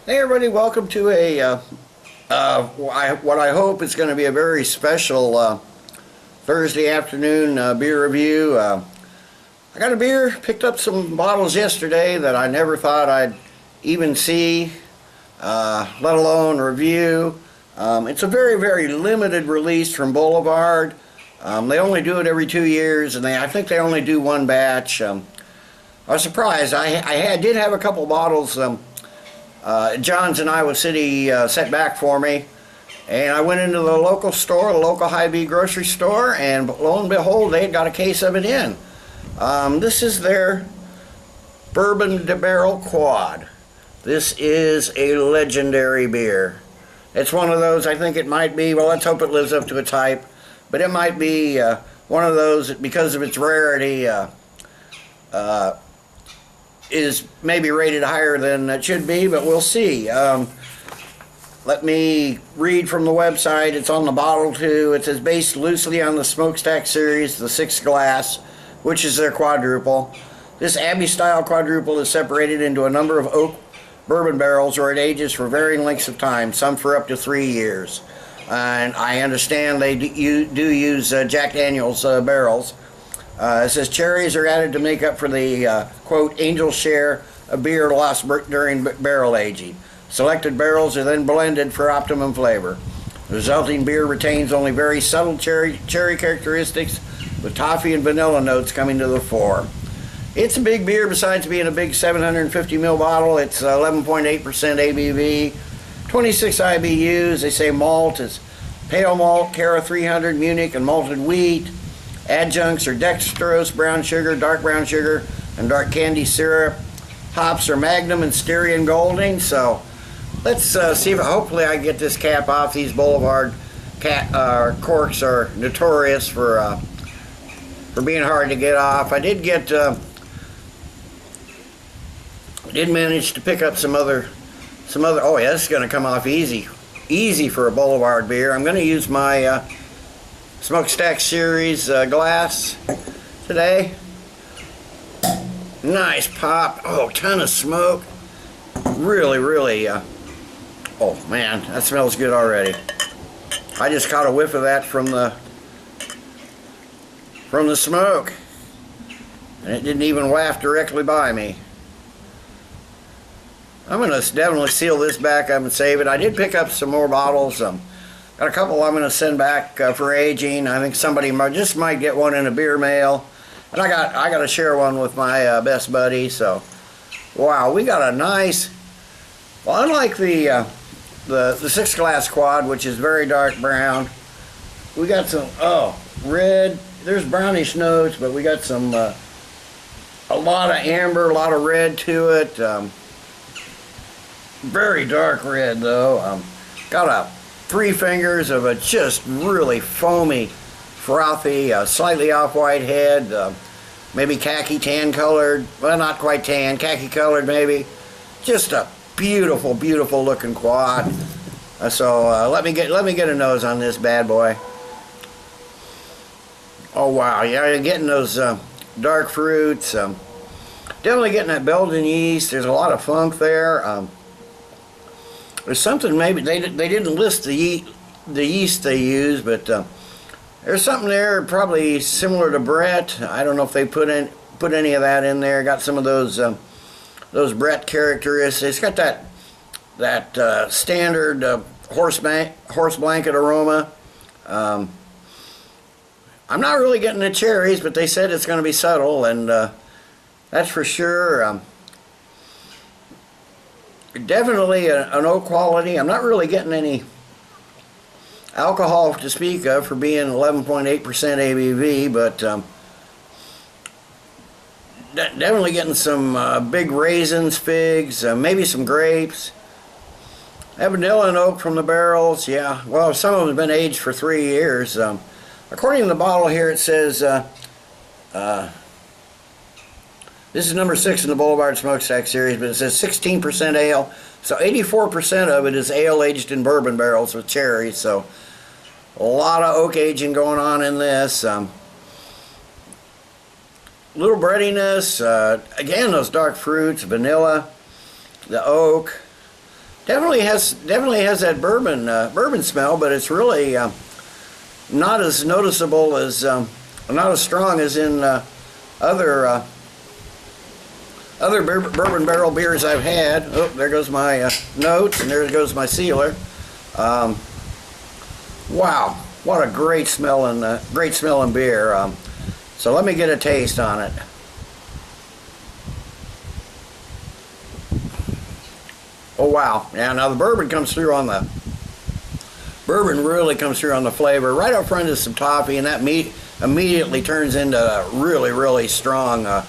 Hey everybody, welcome to what I hope is going to be a very special Thursday afternoon beer review. I got a beer, picked up some bottles yesterday that I never thought I'd even see, let alone review. It's a very limited release from Boulevard. They only do it every 2 years, and I think they only do one batch. I was surprised. I did have a couple bottles John's in Iowa City set back for me, and I went into the local store, the local Hy-Vee grocery store, and lo and behold, they had got a case of it in. This is their Bourbon Barrel Quad. This is a legendary beer. It's one of those, I think it might be, well, let's hope it lives up to its hype, but it might be one of those, because of its rarity, is maybe rated higher than it should be, but we'll see. Let me read from the website. It's on the bottle too. It says, based loosely on the Smokestack series, the 6 glass, which is their quadruple. This abbey-style quadruple is separated into a number of oak bourbon barrels, or it ages for varying lengths of time, some for up to 3 years. And I understand they do use Jack Daniels barrels. It says cherries are added to make up for the, quote, angel share of beer lost during barrel aging. Selected barrels are then blended for optimum flavor. The resulting beer retains only very subtle cherry characteristics, with toffee and vanilla notes coming to the fore. It's a big beer. Besides being a big 750 ml bottle, it's 11.8% ABV, 26 IBUs. They say malt is pale malt, Cara 300, Munich, and malted wheat. Adjuncts are dextrose, brown sugar, dark brown sugar, and dark candy syrup. Hops are Magnum and Styrian Golding. So let's see if hopefully I get this cap off. These Boulevard corks are notorious for being hard to get off. I did manage to pick up some other. Oh yeah, this is going to come off easy for a Boulevard beer. I'm going to use my Smokestack series glass today. Nice pop. Oh, ton of smoke. Really oh man, that smells good already. I just caught a whiff of that from the smoke, and it didn't even waft directly by me. I'm going to definitely seal this back up and save it. I did pick up some more bottles. Got a couple I'm going to send back for aging. I think somebody might get one in a beer mail, and I got to share one with my best buddy. So, wow, we got a nice. Well, unlike the 6 glass quad, which is very dark brown, we got some red. There's brownish notes, but we got some a lot of amber, a lot of red to it. Very dark red though. Got a 3 fingers of a just really foamy, frothy, slightly off-white head, maybe khaki tan colored, well, not quite tan, khaki colored maybe. Just a beautiful looking quad. So let me get a nose on this bad boy. Oh wow, yeah, you're getting those dark fruits. Definitely getting that Belgian yeast. There's a lot of funk there. There's something, maybe they didn't list the yeast they use, but there's something there probably similar to Brett. I don't know if they put any of that in there. Got some of those Brett characteristics. Got that standard horse blanket aroma. I'm not really getting the cherries, but they said it's going to be subtle, and that's for sure. Definitely an oak quality. I'm not really getting any alcohol to speak of for being 11.8% ABV, but definitely getting some big raisins, figs, maybe some grapes. I have vanilla and oak from the barrels. Yeah, well, some of them have been aged for 3 years. According to the bottle here, it says this is number 6 in the Boulevard Smokestack series, but it says 16% ale. So 84% of it is ale aged in bourbon barrels with cherries. So a lot of oak aging going on in this. Little breadiness. Again, those dark fruits, vanilla, the oak. Definitely has that bourbon smell, but it's really not as noticeable as not as strong as in other bourbon barrel beers I've had. Oh, there goes my notes, and there goes my sealer. Wow, what a great smelling beer. So let me get a taste on it. Oh wow! Yeah, now the bourbon comes through on the really comes through on the flavor. Right up front is some toffee, and that immediately turns into a really strong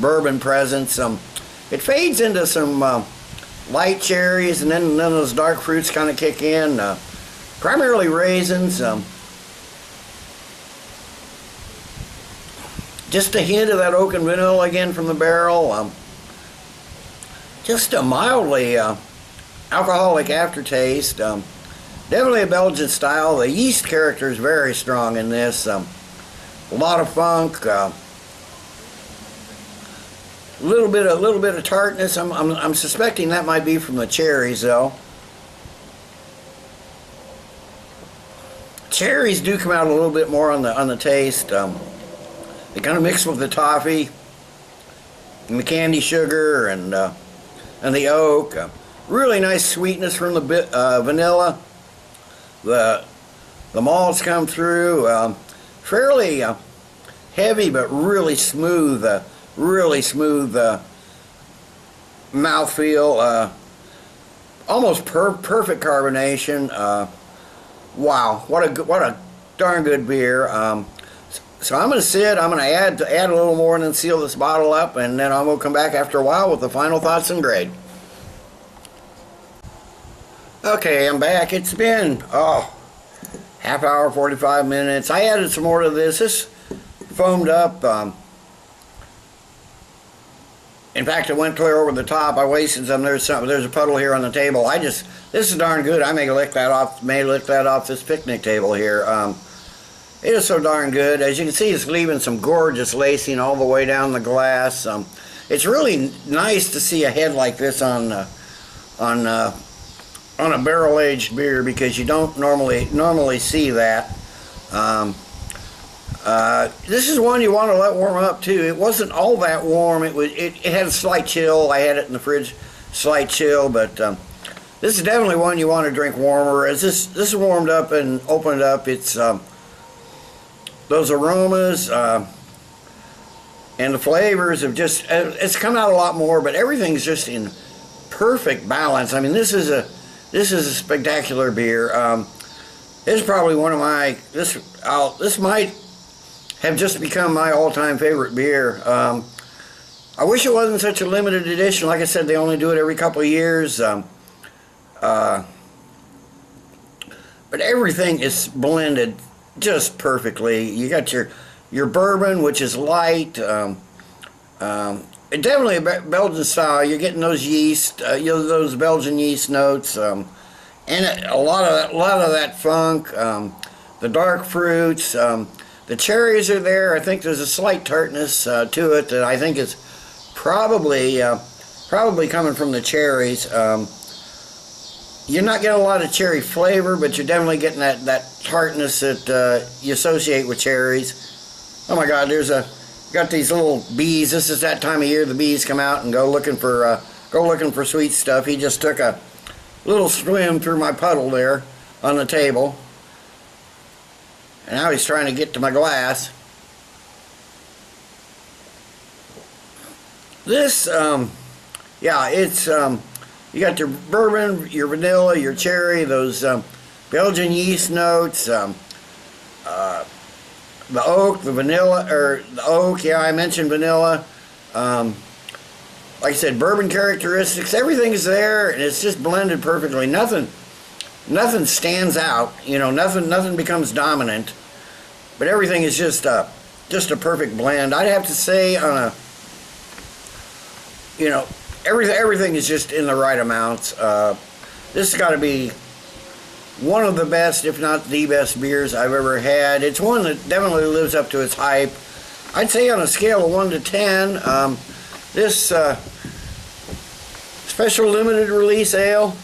bourbon presence. It fades into some light cherries, and then those dark fruits kind of kick in. Primarily raisins. Just a hint of that oak and vanilla again from the barrel. Just a mildly alcoholic aftertaste. Definitely a Belgian style. The yeast character is very strong in this. A lot of funk. Little bit of tartness. I'm suspecting that might be from the cherries though. Cherries do come out a little bit more on the taste. They kind of mix with the toffee and the candy sugar and the oak. Really nice sweetness from the vanilla. The malts come through. Fairly heavy, but really smooth. Mouthfeel. Almost perfect carbonation. Wow, what a darn good beer. So I'm going to sit. I'm going to add a little more and then seal this bottle up, and then I'm going to come back after a while with the final thoughts and grade. Okay, I'm back. It's been half hour, 45 minutes. I added some more to this. This foamed up. In fact, it went clear over the top. I wasted some. There's a puddle here on the table. This is darn good. I may lick that off this picnic table here. It is so darn good. As you can see, it's leaving some gorgeous lacing all the way down the glass. It's really nice to see a head like this on a barrel-aged beer, because you don't normally see that. This is one you want to let warm up too. It wasn't all that warm. It had a slight chill. I had it in the fridge, slight chill, but this is definitely one you want to drink warmer. As this warmed up and opened up, it's those aromas and the flavors have just, it's come out a lot more, but everything's just in perfect balance. I mean, this is a spectacular beer. This is probably one of my, this might have just become my all-time favorite beer. I wish it wasn't such a limited edition. Like I said, they only do it every couple of years. But everything is blended just perfectly. You got your bourbon, which is light. Definitely a Belgian style. You're getting those yeast, those Belgian yeast notes, and a lot of that funk. The dark fruits, the cherries are there. I think there's a slight tartness to it that I think is probably coming from the cherries. You're not getting a lot of cherry flavor, but you're definitely getting that tartness that you associate with cherries. Oh my God, got these little bees. This is that time of year the bees come out and go looking for sweet stuff. He just took a little swim through my puddle there on the table, and now he's trying to get to my glass. This, yeah, it's you got your bourbon, your vanilla, your cherry, those Belgian yeast notes, the oak, the vanilla, or the oak, yeah, I mentioned vanilla. Like I said, bourbon characteristics, everything is there, and it's just blended perfectly. Nothing stands out, nothing becomes dominant, but everything is just a perfect blend. I'd have to say everything is just in the right amounts. This has got to be one of the best, if not the best beers I've ever had. It's one that definitely lives up to its hype. I'd say on a scale of 1 to 10, this special limited release ale,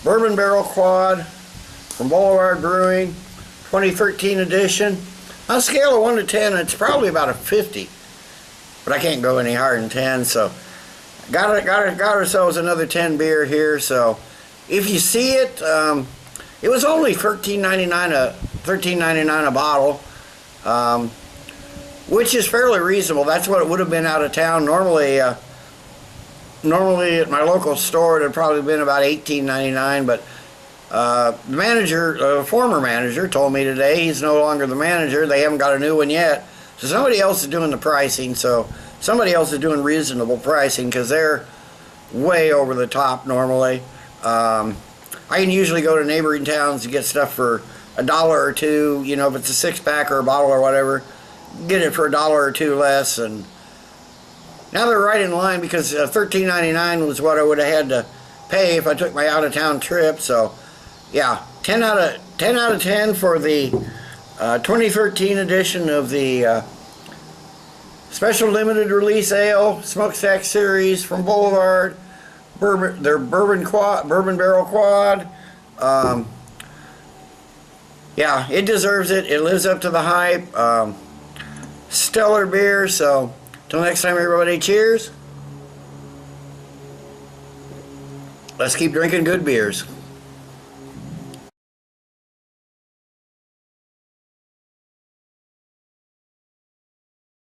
Bourbon Barrel Quad from Boulevard Brewing, 2013 edition. On a scale of 1 to 10, it's probably about a 50, but I can't go any higher than 10. So got ourselves another 10 beer here. So if you see it, it was only $13.99 a bottle, which is fairly reasonable. That's what it would have been out of town. Normally at my local store it would probably been about $18.99, but the manager, former manager, told me today he's no longer the manager. They haven't got a new one yet, so somebody else is doing the pricing. So somebody else is doing reasonable pricing, because they're way over the top normally. I can usually go to neighboring towns to get stuff for $1 or $2. You know, if it's a 6-pack or a bottle or whatever, get it for $1 or $2 less. And now they're right in line, because $13.99 was what I would have had to pay if I took my out-of-town trip. So yeah, 10 out of 10 for the 2013 edition of the special limited release ale Smokestack series from Boulevard Bourbon. Their Bourbon Barrel Quad. Yeah, it deserves it. It lives up to the hype. Stellar beer. So till next time, everybody, cheers. Let's keep drinking good beers.